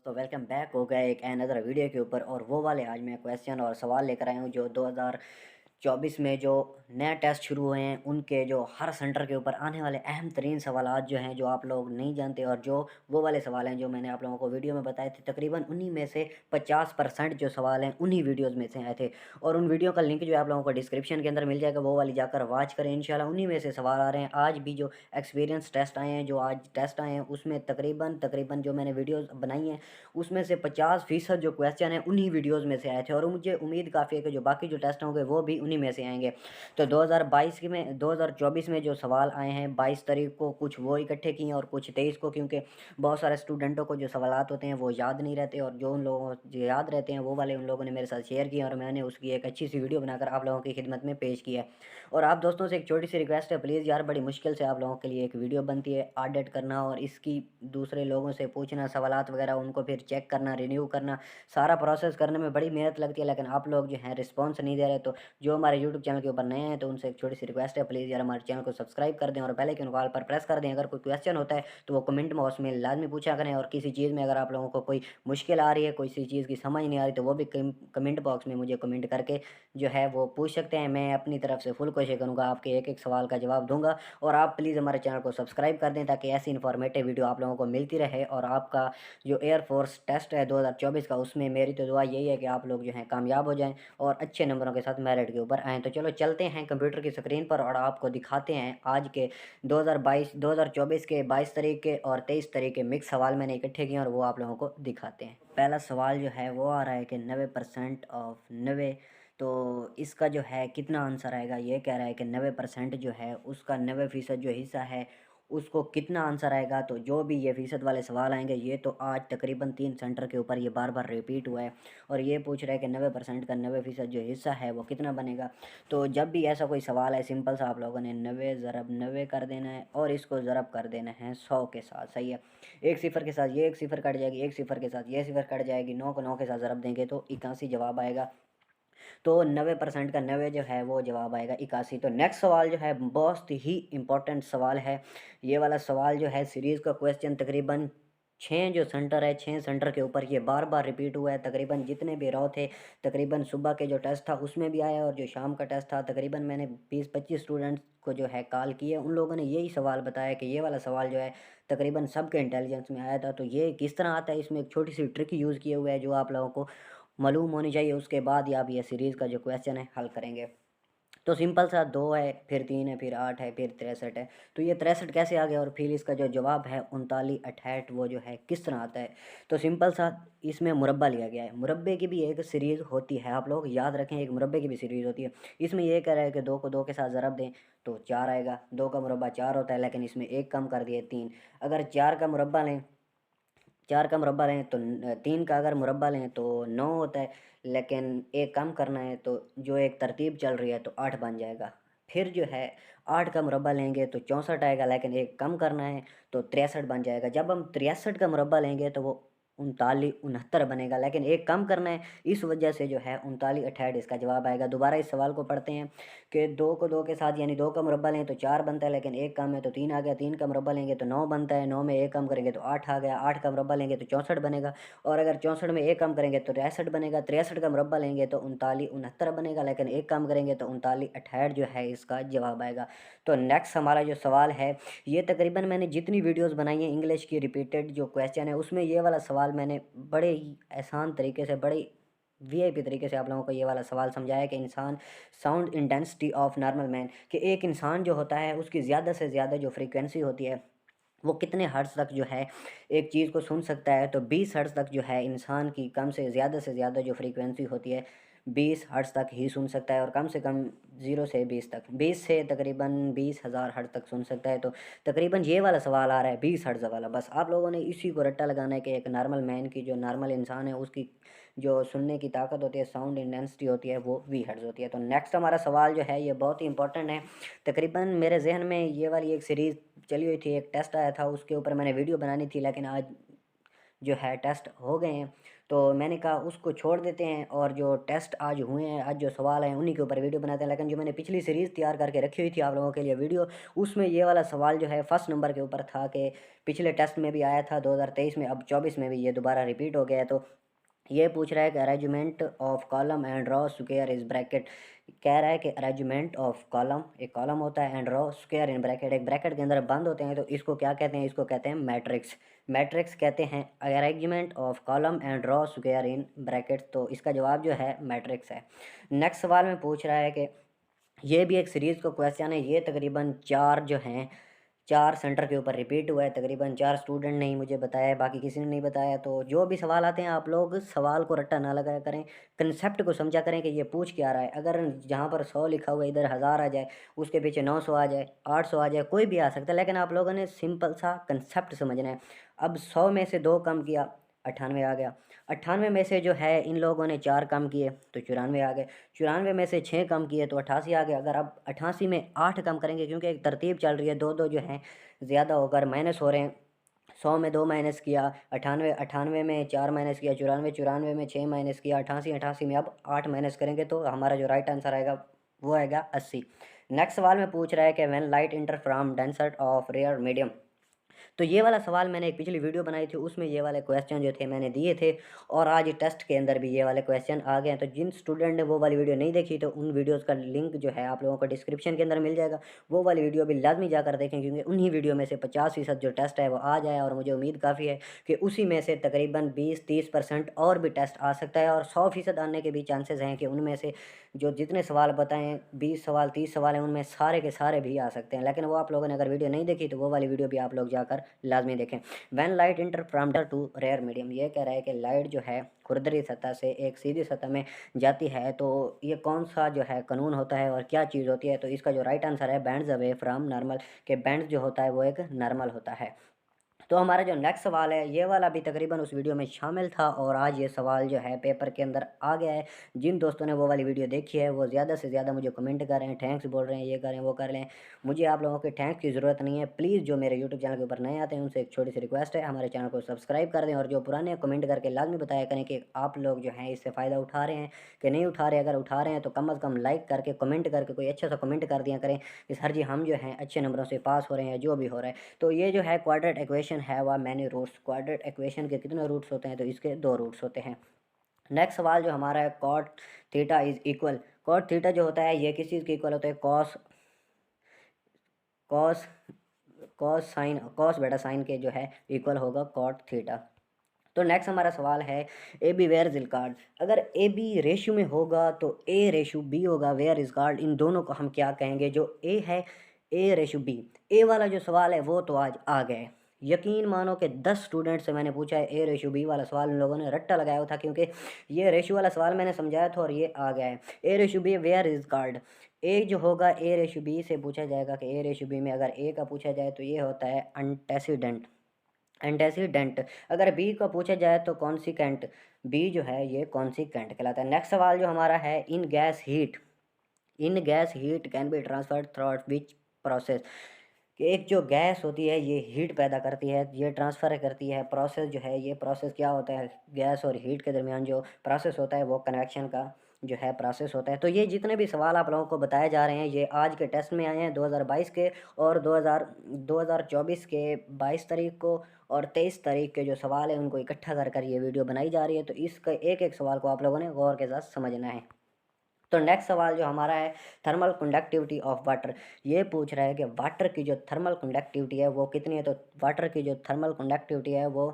तो welcome back हो गया एक अनदर वीडियो के ऊपर। और वो वाले आज मैं क्वेश्चन और सवाल लेकर आया हूँ जो 2024 में जो नया टेस्ट शुरू हुए हैं उनके जो हर सेंटर के ऊपर आने वाले अहम तरीन सवालात जो हैं जो आप लोग नहीं जानते, और जो वो वाले सवाल हैं जो मैंने आप लोगों को वीडियो में बताए थे, तकरीबन उन्हीं में से 50% जो सवाल हैं उन्हीं वीडियोज़ में से आए थे। और उन वीडियो का लिंक जो है आप लोगों को डिस्क्रिप्शन के अंदर मिल जाएगा, वो वाली जाकर वॉच करें। इंशाल्लाह उन्हीं में से सवाल आ रहे हैं। आज भी जो एक्सपीरियंस टेस्ट आए हैं, जो आज टेस्ट आए हैं, उसमें तकरीबन तकरीबन जो मैंने वीडियोज़ बनाई हैं उसमें से 50% जो क्वेश्चन हैं उन्हीं वीडियोज़ में से आए थे। और मुझे उम्मीद काफ़ी है कि जो बाकी जो टेस्ट होंगे वो भी उन्हीं में से आएंगे। तो 2024 में जो सवाल आए हैं 22 तारीख को, कुछ वो इकट्ठे किए हैं और कुछ 23 को, क्योंकि बहुत सारे स्टूडेंटों को जो सवालात होते हैं वो याद नहीं रहते, और जो उन लोगों जो याद रहते हैं वो वाले उन लोगों ने मेरे साथ शेयर किए और मैंने उसकी एक अच्छी सी वीडियो बनाकर आप लोगों की खिदमत में पेश किया है। और आप दोस्तों से एक छोटी सी रिक्वेस्ट है, प्लीज़ यार, बड़ी मुश्किल से आप लोगों के लिए एक वीडियो बनती है, ऑडिट करना और इसकी दूसरे लोगों से पूछना सवालात वगैरह, उनको फिर चेक करना, रिन्यू करना, सारा प्रोसेस करने में बड़ी मेहनत लगती है। लेकिन आप लोग जो हैं रिस्पॉन्स नहीं दे रहे। तो जो हमारे यूट्यूब चैनल के ऊपर नए हैं तो उनसे एक छोटी सी रिक्वेस्ट है, प्लीज़ यार हमारे चैनल को सब्सक्राइब कर दें और बेल आइकन कॉल पर प्रेस कर दें। अगर कोई क्वेश्चन होता है तो वो कमेंट बॉक्स में लाजमी पूछा करें, और किसी चीज़ में अगर आप लोगों को कोई मुश्किल आ रही है, कोई सी चीज़ की समझ नहीं आ रही, तो वो भी कमेंट बॉक्स में मुझे कमेंट करके जो है वो पूछ सकते हैं। मैं अपनी तरफ से फुल कोशिश करूँगा आपके एक एक सवाल का जवाब दूंगा। और आप प्लीज़ हमारे चैनल को सब्सक्राइब कर दें ताकि ऐसी इन्फॉर्मेटिव वीडियो आप लोगों को मिलती रहे। और आपका जो एयरफोर्स टेस्ट है 2024 का, उसमें मेरी तो दुआ यही है कि आप लोग जो हैं कामयाब हो जाएं और अच्छे नंबरों के साथ मेरिट के ऊपर आएँ। तो चलो चलते हैं कंप्यूटर की स्क्रीन पर और आपको दिखाते हैं आज के 2024 के 22 तारीख के और 23 तारीख के मिक्स सवाल मैंने इकट्ठे किए और वो आप लोगों को दिखाते हैं। पहला सवाल जो है वो आ रहा है कि 90% ऑफ 90, तो इसका जो है कितना आंसर आएगा। ये कह रहा है कि 90% जो है उसका 90% जो हिस्सा है उसको कितना आंसर आएगा। तो जो भी ये फ़ीसद वाले सवाल आएंगे, ये तो आज तकरीबन 3 सेंटर के ऊपर ये बार बार रिपीट हुआ है। और ये पूछ रहा है कि 90% का 90% जो हिस्सा है वो कितना बनेगा। तो जब भी ऐसा कोई सवाल है, सिंपल सा आप लोगों ने 90 ज़रब 90 कर देना है और इसको ज़रब कर देना है 100 के साथ। सही है, एक सिफर के साथ ये एक सिफर कट जाएगी, एक सिफर के साथ ये सिफर कट जाएगी, 9 को 9 के साथ ज़रब देंगे तो 81 जवाब आएगा। तो 90% का 90 जो है वो जवाब आएगा 81। तो नेक्स्ट सवाल जो है बहुत ही इंपॉर्टेंट सवाल है। ये वाला सवाल जो है सीरीज़ का क्वेश्चन, तकरीबन 6 जो सेंटर है, 6 सेंटर के ऊपर ये बार बार रिपीट हुआ है। तकरीबन जितने भी रो थे, तकरीबन सुबह के जो टेस्ट था उसमें भी आया और जो शाम का टेस्ट था, तकरीबन मैंने 20-25 स्टूडेंट्स को जो है कॉल किए, उन लोगों ने यही सवाल बताया कि ये वाला सवाल जो है तकरीबन सबके इंटेलिजेंस में आया था। तो ये किस तरह आता है, इसमें एक छोटी सी ट्रिक यूज़ किए हुए है जो आप लोगों को मालूम होनी चाहिए। उसके बाद ही आप ये सीरीज़ का जो क्वेश्चन है हल करेंगे। तो सिंपल सा 2 है, फिर 3 है, फिर 8 है, फिर 63 है। तो ये 63 कैसे आ गया और फिर इसका जो जवाब है 39 68 वो जो है किस तरह आता है। तो सिंपल सा इसमें मुरब्बा लिया गया है। मुरब्बे की भी एक सीरीज़ होती है, आप लोग याद रखें, एक मुरब्बे की भी सीरीज़ होती है। इसमें ये कह रहा है कि 2 को 2 के साथ ज़रब दें तो 4 आएगा। 2 का मुरब्बा 4 होता है, लेकिन इसमें एक कम कर दिए 3। अगर 4 का मुरब्बा लें, 4 का मुरब्बा लें तो 3 का अगर मुरब्बा लें तो 9 होता है, लेकिन एक कम करना है तो जो एक तरतीब चल रही है तो 8 बन जाएगा। फिर जो है 8 का मुरब्बा लेंगे तो 64 आएगा, लेकिन एक कम करना है तो 63 बन जाएगा। जब हम 63 का मुरब्बा लेंगे तो वो 39 69 बनेगा, लेकिन एक कम करना है, इस वजह से जो है 39 68 इसका जवाब आएगा। दोबारा इस सवाल को पढ़ते हैं कि 2 को 2 के साथ, यानी 2 का मुरब्बा लें तो 4 बनता है, लेकिन एक कम है तो 3 आ गया। 3 का मुरब्बा लेंगे तो 9 बनता है, 9 में एक कम करेंगे तो 8 आ गया। 8 का मुरब्बा लेंगे तो 64 बनेगा, और अगर 64 में एक कम करेंगे तो 63 बनेगा। 63 का मुरब्बा लेंगे तो 39 69 बनेगा, लेकिन एक कम करेंगे तो 39 68 जो है इसका जवाब आएगा। तो नेक्स्ट हमारा जो सवाल है, ये तकरीबन मैंने जितनी वीडियोस बनाई हैं इंग्लिश की रिपीटेड जो क्वेश्चन है उसमें ये वाला सवाल मैंने बड़े ही आसान तरीके से, बड़े वीआईपी तरीके से आप लोगों को ये वाला सवाल समझाया कि इंसान sound intensity of normal man, कि एक इंसान जो होता है उसकी ज़्यादा से ज़्यादा जो फ्रीक्वेंसी होती है वो कितने हर्ट्ज़ तक जो है एक चीज़ को सुन सकता है। तो 20 हर्ट्ज़ तक जो है इंसान की कम से ज़्यादा जो फ्रीक्वेंसी होती है 20 हर्ट्ज़ तक ही सुन सकता है, और कम से कम 0 से 20 तक, 20 से तकरीबन 20,000 हर्ट्ज़ तक सुन सकता है। तो तकरीबन ये वाला सवाल आ रहा है 20 हर्ट्ज़ वाला। बस आप लोगों ने इसी को रट्टा लगाना है कि एक नॉर्मल मैन की, जो नॉर्मल इंसान है, उसकी जो सुनने की ताकत होती है, साउंड इंटेंसिटी होती है, वो 20 हर्ट्ज़ होती है। तो नेक्स्ट हमारा सवाल जो है ये बहुत ही इंपॉर्टेंट है। तकरीबन मेरे जहन में ये वाली एक सीरीज़ चली हुई थी, एक टेस्ट आया था उसके ऊपर मैंने वीडियो बनानी थी, लेकिन आज जो है टेस्ट हो गए हैं, तो मैंने कहा उसको छोड़ देते हैं और जो टेस्ट आज हुए हैं, आज जो सवाल हैं उन्हीं के ऊपर वीडियो बनाते हैं। लेकिन जो मैंने पिछली सीरीज़ तैयार करके रखी हुई थी आप लोगों के लिए वीडियो, उसमें ये वाला सवाल जो है फर्स्ट नंबर के ऊपर था कि पिछले टेस्ट में भी आया था 2023 में, अब 24 में भी ये दोबारा रिपीट हो गया है। तो ये पूछ रहा है कि arrangement of column and row square is bracket. कह रहा है कि अरेंजमेंट ऑफ कॉलम, एक कॉलम होता है, and row square in bracket, एक ब्रैकेट के अंदर बंद होते हैं, तो इसको क्या कहते हैं? इसको कहते हैं मैट्रिक्स। मैट्रिक्स कहते हैं arrangement of column and row square in bracket, तो इसका जवाब जो है मैट्रिक्स है। नेक्स्ट सवाल में पूछ रहा है कि ये भी एक सीरीज़ का क्वेश्चन है, ये तकरीबन 4 जो हैं 4 सेंटर के ऊपर रिपीट हुआ है, तकरीबन 4 स्टूडेंट ने ही मुझे बताया है, बाकी किसी ने नहीं बताया। तो जो भी सवाल आते हैं आप लोग सवाल को रट्टा ना लगाया करें, कंसेप्ट को समझा करें कि ये पूछ क्या रहा है। अगर जहाँ पर 100 लिखा हुआ है इधर 1000 आ जाए, उसके पीछे 900 आ जाए, 800 आ जाए, कोई भी आ सकता है, लेकिन आप लोगों ने सिंपल सा कंसेप्ट समझना है। अब 100 में से 2 कम किया, 98 आ गया। 98 में से जो है इन लोगों ने 4 कम किए तो 94 आ गए। 94 में से 6 कम किए तो 88 आ गए। अगर अब 88 में 8 कम करेंगे, क्योंकि एक तरतीब चल रही है, दो दो जो हैं ज़्यादा होकर माइनस हो रहे हैं। 100 में 2 माइनस किया, 98 98 में 4 माइनस किया, 94 94 में 6 माइनस किया, 88 88 में अब 8 माइनस करेंगे तो हमारा जो राइट आंसर आएगा वो आएगा 80। नेक्स्ट सवाल में पूछ रहा है कि when light enter from denser of rare medium. तो ये वाला सवाल मैंने एक पिछली वीडियो बनाई थी, उसमें ये वाले क्वेश्चन जो थे मैंने दिए थे, और आज टेस्ट के अंदर भी ये वाले क्वेश्चन आ गए हैं। तो जिन स्टूडेंट ने वो वाली वीडियो नहीं देखी तो उन वीडियोस का लिंक जो है आप लोगों को डिस्क्रिप्शन के अंदर मिल जाएगा, वो वाली वीडियो भी लाजमी जाकर देखें, क्योंकि उन्हीं वीडियो में से 50% जो टेस्ट है वो आ जाए, और मुझे उम्मीद काफ़ी है कि उसी में से तकरीबन 20-30% और भी टेस्ट आ सकता है, और 100% आने के भी चांसेस हैं कि उनमें से जो जितने सवाल बताएं 20 सवाल 30 सवाल हैं उनमें सारे के सारे भी आ सकते हैं। लेकिन वो आप लोगों ने अगर वीडियो नहीं देखी तो वो वाली वीडियो भी आप लोग जाकर लाजमी देखें। When light enter from to rare medium, ये कह रहा है कि लाइट जो है खुरदरी सतह से एक सीधी सतह में जाती है, तो ये कौन सा जो है कानून होता है और क्या चीज़ होती है? तो इसका जो राइट आंसर है बैंड्स अवे फ्रॉम नॉर्मल, के बैंड्स जो होता है वो एक नॉर्मल होता है। तो हमारा जो नेक्स्ट सवाल है ये वाला भी तकरीबन उस वीडियो में शामिल था, और आज ये सवाल जो है पेपर के अंदर आ गया है। जिन दोस्तों ने वो वाली वीडियो देखी है वो ज़्यादा से ज़्यादा मुझे कमेंट कर रहे हैं, थैंक्स बोल रहे हैं, ये करें वो कर लें। मुझे आप लोगों के थैंक्स की ज़रूरत नहीं है। प्लीज़ जो मेरे यूट्यूब चैनल के ऊपर नए आते हैं उनसे एक छोटी सी रिक्वेस्ट है, हमारे चैनल को सब्सक्राइब कर दें, और जो पुराने कमेंट करके लाजमी बताया करें कि आप लोग जो हैं इससे फ़ायदा उठा रहे हैं कि नहीं उठा रहे। अगर उठा रहे हैं तो कम अज़ कम लाइक करके कमेंट करके कोई अच्छा सा कमेंट कर दिया करें कि सर जी हम जो हैं अच्छे नंबरों से पास हो रहे हैं, जो भी हो रहा है। तो ये जो है क्वाड्रेट इक्वेशन है वह मैनी रूट्स, क्वाड्रेट इक्वेशन के कितने रूट्स होते हैं? तो इसके 2 रूट्स होते हैं। नेक्स्ट सवाल जो हमारा है cot theta is equal, cot theta जो होता है ये किस चीज़ के इक्वल होता है? Cos, cos cos sine, cos बेटा साइन के जो है इक्वल होगा कॉट थीटा। तो नेक्स्ट हमारा सवाल है A B where is card. अगर ए बी रेशियो में होगा तो ए रेशियो बी होगा, वेयर इज कार्ड, इन दोनों को हम क्या कहेंगे? जो ए है ए रेशियो बी, ए वाला जो सवाल है वो तो आज आ गए। यकीन मानो कि 10 स्टूडेंट से मैंने पूछा है ए रेशियो बी वाला सवाल, उन लोगों ने रट्टा लगाया हुआ था, क्योंकि ये रेशियो वाला सवाल मैंने समझाया था और ये आ गया है। A ratio B where is card, A जो होगा ए रेशियो बी से पूछा जाएगा कि ए रेशियो बी में अगर ए का पूछा जाए तो ये होता है एंटेसिडेंट, एंटेसिडेंट। अगर बी का पूछा जाए तो कॉन्सिकेंट, बी जो है ये कॉन्सिकेंट कहलाता है। नेक्स्ट सवाल जो हमारा है इन gas heat, in gas heat can be transferred through which process, कि एक जो गैस होती है ये हीट पैदा करती है, ये ट्रांसफ़र करती है। प्रोसेस जो है ये प्रोसेस क्या होता है? गैस और हीट के दरमियान जो प्रोसेस होता है वो कन्वेक्शन का जो है प्रोसेस होता है। तो ये जितने भी सवाल आप लोगों को बताए जा रहे हैं ये आज के टेस्ट में आए हैं 2022 के, और 2024 के 22 तारीख को और 23 तारीख के जो सवाल हैं उनको इकट्ठा कर कर ये वीडियो बनाई जा रही है। तो इसका एक एक सवाल को आप लोगों ने गौर के साथ समझना है। तो नेक्स्ट सवाल जो हमारा है थर्मल कंडक्टिविटी ऑफ वाटर, ये पूछ रहा है कि वाटर की जो थर्मल कंडक्टिविटी है वो कितनी है? तो वाटर की जो थर्मल कंडक्टिविटी है वो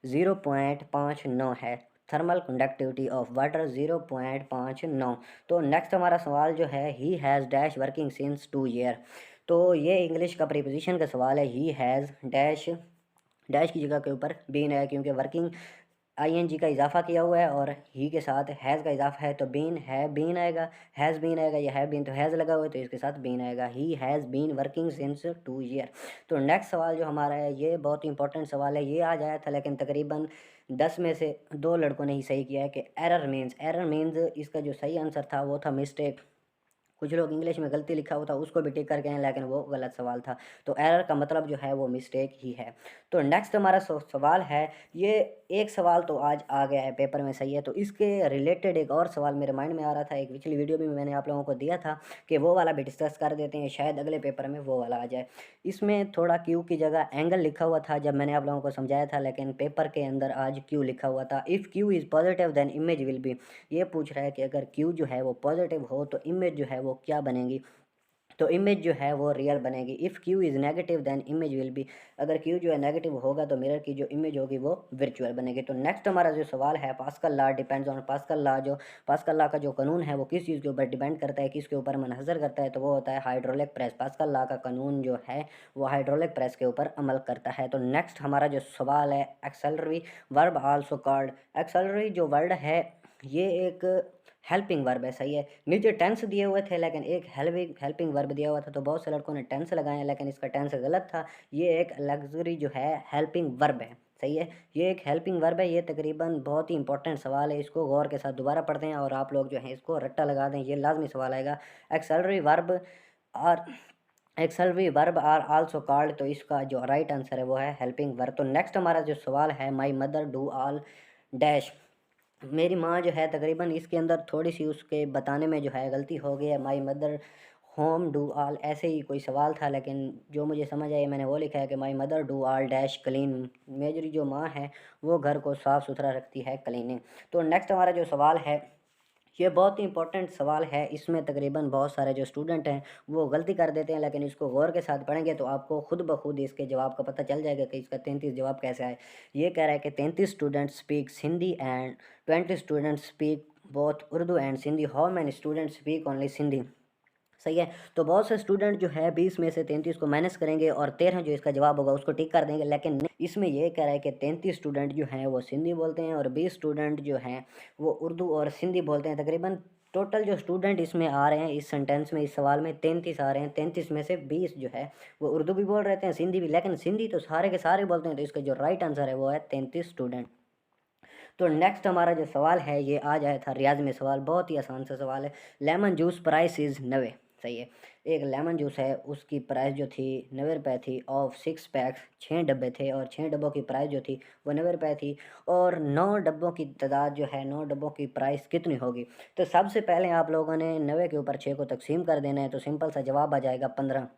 0.59 है। Thermal conductivity of water 0.59। तो नेक्स्ट हमारा सवाल जो है he has dash working since 2 year. तो ये इंग्लिश का प्रीपोजिशन का सवाल है। ही हैज़ डैश, डैश की जगह के ऊपर बीन है, क्योंकि वर्किंग आईएनजी का इजाफा किया हुआ है और ही के साथ हैज़ का इजाफा है, तो बीन है बीन आएगा, हैज़ बीन आएगा, या है बीन तो हैज़ लगा हुआ है तो इसके साथ बीन आएगा। He has been working since 2 year. तो नेक्स्ट सवाल जो हमारा है ये बहुत इंपॉर्टेंट सवाल है, ये आज आया था लेकिन तकरीबन 10 में से 2 लड़कों ने ही सही किया है कि एरर मीन्स, एरर मीन्स इसका जो सही आंसर था वो था मिस्टेक। कुछ लोग इंग्लिश में गलती लिखा हुआ था उसको भी टिक करके हैं, लेकिन वो गलत सवाल था। तो एरर का मतलब जो है वो मिस्टेक ही है। तो नेक्स्ट हमारा सवाल है, ये एक सवाल तो आज आ गया है पेपर में, सही है। तो इसके रिलेटेड एक और सवाल मेरे माइंड में आ रहा था, एक पिछली वीडियो में मैंने आप लोगों को दिया था कि वो वाला भी डिस्कस कर देते हैं, शायद अगले पेपर में वो वाला आ जाए। इसमें थोड़ा क्यू की जगह एंगल लिखा हुआ था जब मैंने आप लोगों को समझाया था, लेकिन पेपर के अंदर आज क्यू लिखा हुआ था। If Q is positive then image will be, ये पूछ रहा है कि अगर क्यू जो है वो पॉजिटिव हो तो इमेज जो है वो क्या बनेगी। तो इमेज जो है वो रियल बनेगी। If Q is negative then image will be, अगर क्यू जो है नेगेटिव होगा तो मिरर की जो इमेज होगी वो वर्चुअल बनेगी। तो नेक्स्ट हमारा जो सवाल है, pascal law depends on, pascal law जो पास्कल लॉ का जो कानून है वो किस चीज़ के ऊपर डिपेंड करता है, किसके ऊपर मनहसर करता है, तो वो होता है हाइड्रोलिक प्रेस। पास्कल लॉ का कानून जो है वो हाइड्रोलिक प्रेस के ऊपर अमल करता है। तो नेक्स्ट हमारा जो सवाल है, auxiliary verb also called, auxiliary जो वर्ड है ये एक हेल्पिंग वर्ब है, सही है। नीचे टेंस दिए हुए थे लेकिन एक हेल्पिंग वर्ब दिया हुआ था, तो बहुत से लड़कों ने टेंस लगाए, लेकिन इसका टेंस गलत था। ये एक लग्जरी जो है हेल्पिंग वर्ब है, सही है। ये एक हेल्पिंग वर्ब है। ये तकरीबन बहुत ही इंपॉर्टेंट सवाल है, इसको गौर के साथ दोबारा पढ़ते हैं और आप लोग जो है इसको रट्टा लगा दें, ये लाजमी सवाल आएगा। एक्सेलरी वर्ब और auxiliary verb are also called, तो इसका जो राइट आंसर है वो है हेल्पिंग वर्ब। तो नेक्स्ट हमारा जो सवाल है, my mother do all dash, मेरी माँ जो है तकरीबन इसके अंदर थोड़ी सी उसके बताने में जो है गलती हो गई है। My mother home do all, ऐसे ही कोई सवाल था, लेकिन जो मुझे समझ आया मैंने वो लिखा है कि my mother do all dash clean, मेरी जो माँ है वो घर को साफ़ सुथरा रखती है, क्लीनिंग। तो नेक्स्ट हमारा जो सवाल है ये बहुत ही इंपॉर्टेंट सवाल है, इसमें तकरीबन बहुत सारे जो स्टूडेंट हैं वो गलती कर देते हैं, लेकिन इसको गौर के साथ पढ़ेंगे तो आपको खुद ब खुद इसके जवाब का पता चल जाएगा कि इसका 33 जवाब कैसे आए। ये कह रहा है कि 33 student speaks Hindi and 20 student speak both Urdu and Sindhi, how many student speak only Sindhi, सही है। तो बहुत से स्टूडेंट जो है 20 में से 33 को माइनस करेंगे और 13 जो इसका जवाब होगा उसको टिक कर देंगे, लेकिन इसमें ये कह रहा है कि 33 स्टूडेंट जो हैं वो सिंधी बोलते हैं और 20 स्टूडेंट जो हैं वो उर्दू और सिंधी बोलते हैं। तकरीबन टोटल जो स्टूडेंट इसमें आ रहे हैं इस सेंटेंस में, इस सवाल में 33 आ रहे हैं। 33 में से 20 जो है वो उर्दू भी बोल रहे हैं, सिंधी भी, लेकिन सिंधी तो सारे के सारे बोलते हैं, तो इसका जो राइट आंसर है वो है 33 स्टूडेंट। तो नेक्स्ट हमारा जो सवाल है ये आ जाया था रियाज में सवाल, बहुत ही आसान सा सवाल है। लेमन जूस प्राइस इज़ 90, सही है। एक लेमन जूस है उसकी प्राइस जो थी 90 रुपये थी, ऑफ 6 पैक्स, 6 डब्बे थे और 6 डब्बों की प्राइस जो थी वो 90 रुपये थी, और 9 डब्बों की तादाद जो है 9 डब्बों की प्राइस कितनी होगी। तो सबसे पहले आप लोगों ने 90 के ऊपर 6 को तकसीम कर देना है, तो सिंपल सा जवाब आ जाएगा 15,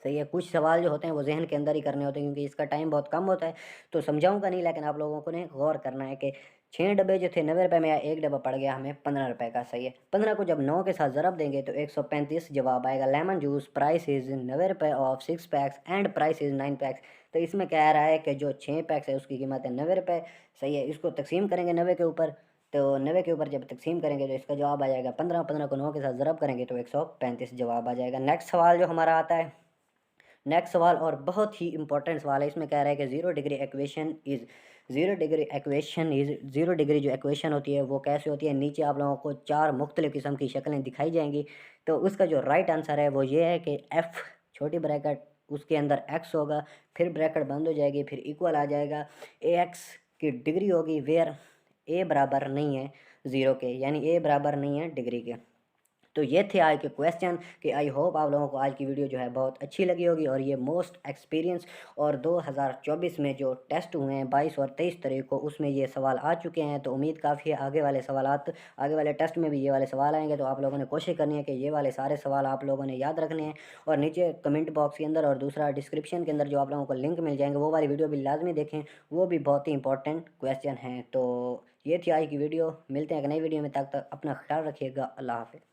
सही है। कुछ सवाल जो होते हैं वो जहन के अंदर ही करने होते हैं क्योंकि इसका टाइम बहुत कम होता है, तो समझाऊंगा नहीं, लेकिन आप लोगों को ने गौर करना है कि 6 डब्बे जो थे 90 रुपये में, या एक डब्बा पड़ गया हमें 15 रुपये का, सही है। 15 को जब 9 के साथ ज़रब देंगे तो 135 जवाब आएगा। लेमन जूस प्राइस इज़ 90 रुपये of 6 packs and price is 9 PACS. तो इसमें कह रहा है कि जो 6 पैक्स है उसकी कीमत है 90 रुपये, सही है। इसको तकसीम करेंगे 90 के ऊपर, तो 90 के ऊपर जब तकसीम करेंगे तो इसका जवाब आ जाएगा 15, 15 को 9 के साथ ज़रब करेंगे तो 135 जवाब आ जाएगा। नेक्स्ट सवाल जो हमारा आता है, नेक्स्ट सवाल और बहुत ही इंपॉर्टेंट सवाल है, इसमें कह रहा है कि ज़ीरो डिग्री जो एक्वेशन होती है वो कैसे होती है। नीचे आप लोगों को 4 मुख्तलिफ़ किस्म की शक्लें दिखाई जाएंगी, तो उसका जो राइट आंसर है वो ये है कि एफ़ छोटी ब्रैकेट उसके अंदर एक्स होगा, फिर ब्रैकेट बंद हो जाएगी, फिर इक्वल आ जाएगा, ए एक्स की डिग्री होगी वेयर ए बराबर नहीं है ज़ीरो के, यानी ए बराबर नहीं है डिग्री के। तो ये थे आज के क्वेश्चन कि आई होप आप लोगों को आज की वीडियो जो है बहुत अच्छी लगी होगी, और ये मोस्ट एक्सपीरियंस और 2024 में जो टेस्ट हुए हैं 22 और 23 तारीख को उसमें ये सवाल आ चुके हैं। तो उम्मीद काफ़ी है आगे वाले सवालात, आगे वाले टेस्ट में भी ये वाले सवाल आएंगे, तो आप लोगों ने कोशिश करनी है कि ये वाले सारे सवाल आप लोगों ने याद रखने हैं। और नीचे कमेंट बॉक्स के अंदर और दूसरा डिस्क्रिप्शन के अंदर जो आप लोगों को लिंक मिल जाएंगे वो वाली वीडियो भी लाजमी देखें, वो भी बहुत ही इंपॉर्टेंट क्वेश्चन हैं। तो ये थी आज की वीडियो, मिलते हैं एक नई वीडियो में, तक अपना ख्याल रखिएगा। अल्लाह हाफिज़।